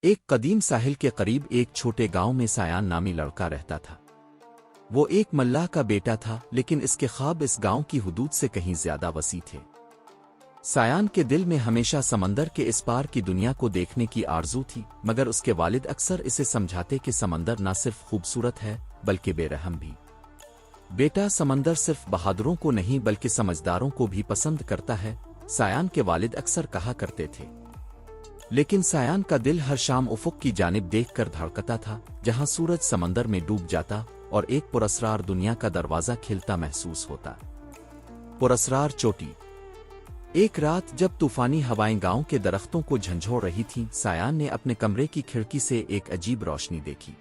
ایک قدیم ساحل کے قریب ایک چھوٹے گاؤں میں سایان نامی لڑکا رہتا تھا۔ وہ ایک ملاح کا بیٹا تھا، لیکن اس کے خواب اس گاؤں کی حدود سے کہیں زیادہ وسیع تھے۔ سایان کے دل میں ہمیشہ سمندر کے اس پار کی دنیا کو دیکھنے کی آرزو تھی، مگر اس کے والد اکثر اسے سمجھاتے کہ سمندر نہ صرف خوبصورت ہے بلکہ بے رحم بھی۔ بیٹا، سمندر صرف بہادروں کو نہیں بلکہ سمجھداروں کو بھی پسند کرتا ہے، سایان کے والد اکثر کہا کرتے تھے۔ لیکن سایان کا دل ہر شام افق کی جانب دیکھ کر دھڑکتا تھا، جہاں سورج سمندر میں ڈوب جاتا اور ایک پراسرار دنیا کا دروازہ کھلتا محسوس ہوتا۔ پراسرار چوٹی۔ ایک رات جب طوفانی ہوائیں گاؤں کے درختوں کو جھنجھوڑ رہی تھیں، سایان نے اپنے کمرے کی کھڑکی سے ایک عجیب روشنی دیکھی۔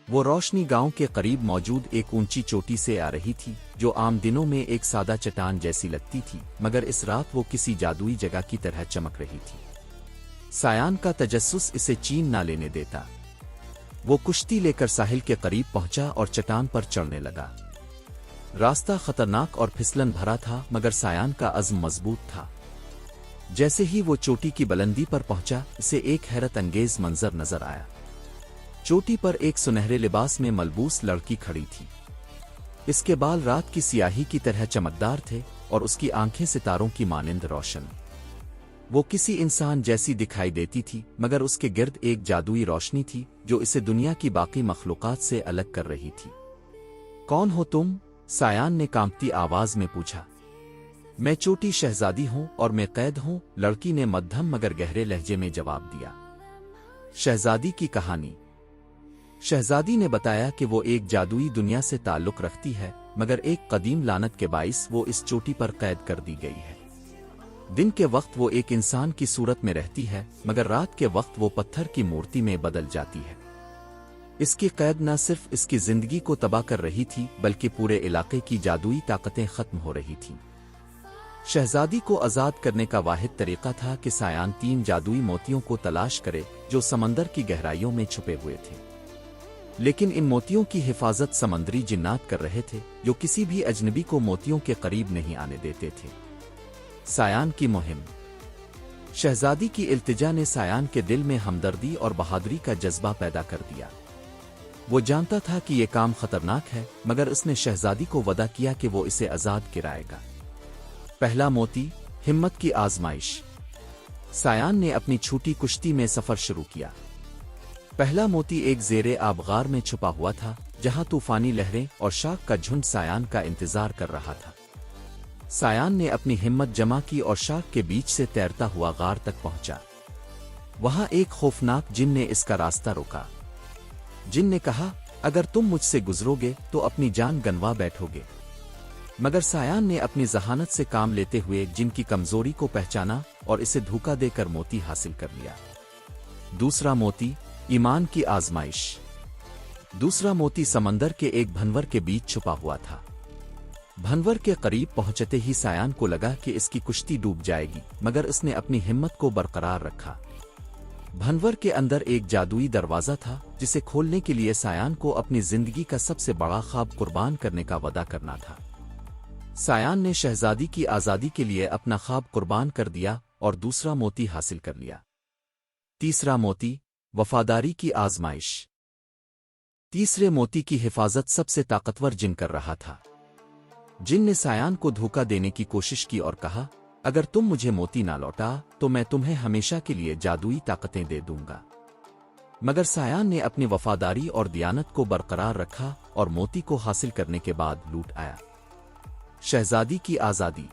وہ روشنی گاؤں کے قریب موجود ایک اونچی چوٹی سے آ رہی تھی، جو عام دنوں میں ایک سادہ چٹان جیسی لگتی تھی، مگر اس رات وہ کسی جادوئی جگہ کی طرح چمک رہی تھی۔ سایان کا تجسس اسے چین نہ لینے دیتا۔ وہ کشتی لے کر ساحل کے قریب پہنچا اور چٹان پر چڑھنے لگا۔ راستہ خطرناک اور پھسلن بھرا تھا، مگر سایان کا عزم مضبوط تھا۔ جیسے ہی وہ چوٹی کی بلندی پر پہنچا، اسے ایک حیرت انگیز منظر نظر آیا۔ چوٹی پر ایک سنہرے لباس میں ملبوس لڑکی کھڑی تھی۔ اس کے بال رات کی سیاہی کی طرح چمکدار تھے اور اس کی آنکھیں ستاروں کی مانند روشن۔ وہ کسی انسان جیسی دکھائی دیتی تھی، مگر اس کے گرد ایک جادوئی روشنی تھی جو اسے دنیا کی باقی مخلوقات سے الگ کر رہی تھی۔ کون ہو تم؟ سایان نے کانپتی آواز میں پوچھا۔ میں چوٹی شہزادی ہوں اور میں قید ہوں، لڑکی نے مدھم مگر گہرے لہجے میں جواب دیا۔ شہزادی کی کہانی۔ شہزادی نے بتایا کہ وہ ایک جادوئی دنیا سے تعلق رکھتی ہے، مگر ایک قدیم لعنت کے باعث وہ اس چوٹی پر قید کر دی گئی ہے۔ دن کے وقت وہ ایک انسان کی صورت میں رہتی ہے، مگر رات کے وقت وہ پتھر کی مورتی میں بدل جاتی ہے۔ اس کی قید نہ صرف اس کی زندگی کو تباہ کر رہی تھی بلکہ پورے علاقے کی جادوئی طاقتیں ختم ہو رہی تھیں۔ شہزادی کو آزاد کرنے کا واحد طریقہ تھا کہ سایان 3 جادوئی موتیوں کو تلاش کرے جو سمندر کی گہرائیوں میں چھپے ہوئے تھے۔ لیکن ان موتیوں کی حفاظت سمندری جنات کر رہے تھے، جو کسی بھی اجنبی کو موتیوں کے قریب نہیں آنے دیتے تھے۔ سایان کی مہم۔ شہزادی کی التجا نے سایان کے دل میں ہمدردی اور بہادری کا جذبہ پیدا کر دیا۔ وہ جانتا تھا کہ یہ کام خطرناک ہے، مگر اس نے شہزادی کو وعدہ کیا کہ وہ اسے آزاد کرائے گا۔ پہلا موتی، ہمت کی آزمائش۔ سایان نے اپنی چھوٹی کشتی میں سفر شروع کیا۔ پہلا موتی ایک زیر آب غار میں چھپا ہوا تھا، جہاں طوفانی لہریں اور شارک کا جھنڈ سایان کا انتظار کر رہا تھا۔ سایان نے اپنی ہمت جمع کی اور شارک کے بیچ سے تیرتا ہوا غار تک پہنچا۔ وہاں ایک خوفناک جن نے اس کا راستہ روکا۔ جن نے کہا، اگر تم مجھ سے گزرو گے تو اپنی جان گنوا بیٹھو گے۔ مگر سایان نے اپنی ذہانت سے کام لیتے ہوئے جن کی کمزوری کو پہچانا اور اسے دھوکہ دے کر موتی حاصل کر لیا۔ دوسرا موتی، ایمان کی آزمائش۔ دوسرا موتی سمندر کے ایک بھنور کے بیچ چھپا ہوا تھا۔ بھنور کے قریب پہنچتے ہی سایان کو لگا کہ اس کی کشتی ڈوب جائے گی، مگر اس نے اپنی ہمت کو برقرار رکھا۔ بھنور کے اندر ایک جادوئی دروازہ تھا، جسے کھولنے کے لیے سایان کو اپنی زندگی کا سب سے بڑا خواب قربان کرنے کا وعدہ کرنا تھا۔ سایان نے شہزادی کی آزادی کے لیے اپنا خواب قربان کر دیا اور دوسرا موتی حاصل کر لیا۔ تیسرا موتی، وفاداری کی آزمائش۔ تیسرے موتی کی حفاظت سب سے طاقتور جن کر رہا تھا۔ جن نے سایان کو دھوکہ دینے کی کوشش کی اور کہا، اگر تم مجھے موتی نہ لوٹا تو میں تمہیں ہمیشہ کے لیے جادوئی طاقتیں دے دوں گا۔ مگر سایان نے اپنی وفاداری اور دیانت کو برقرار رکھا اور موتی کو حاصل کرنے کے بعد لوٹ آیا۔ شہزادی کی آزادی۔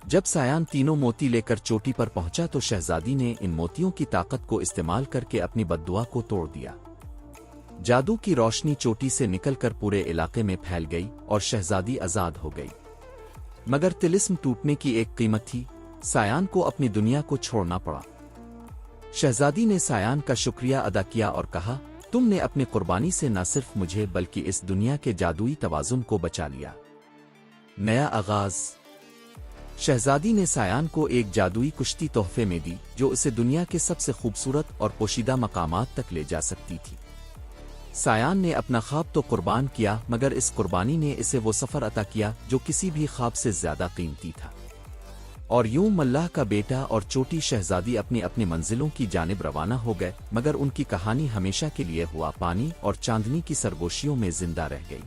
جب سایان تینوں موتی لے کر چوٹی پر پہنچا تو شہزادی نے ان موتیوں کی طاقت کو استعمال کر کے اپنی بددعا کو توڑ دیا۔ جادو کی روشنی چوٹی سے نکل کر پورے علاقے میں پھیل گئی اور شہزادی آزاد ہو گئی۔ مگر طلسم ٹوٹنے کی ایک قیمت تھی، سایان کو اپنی دنیا کو چھوڑنا پڑا۔ شہزادی نے سایان کا شکریہ ادا کیا اور کہا، تم نے اپنی قربانی سے نہ صرف مجھے بلکہ اس دنیا کے جادوئی توازن کو بچا لیا۔ نیا آغاز۔ شہزادی نے سایان کو ایک جادوئی کشتی تحفے میں دی جو اسے دنیا کے سب سے خوبصورت اور پوشیدہ مقامات تک لے جا سکتی تھی۔ سایان نے اپنا خواب تو قربان کیا، مگر اس قربانی نے اسے وہ سفر عطا کیا جو کسی بھی خواب سے زیادہ قیمتی تھا۔ اور یوں ملاح کا بیٹا اور چھوٹی شہزادی اپنی اپنی منزلوں کی جانب روانہ ہو گئے، مگر ان کی کہانی ہمیشہ کے لیے ہوا پانی اور چاندنی کی سرگوشیوں میں زندہ رہ گئی۔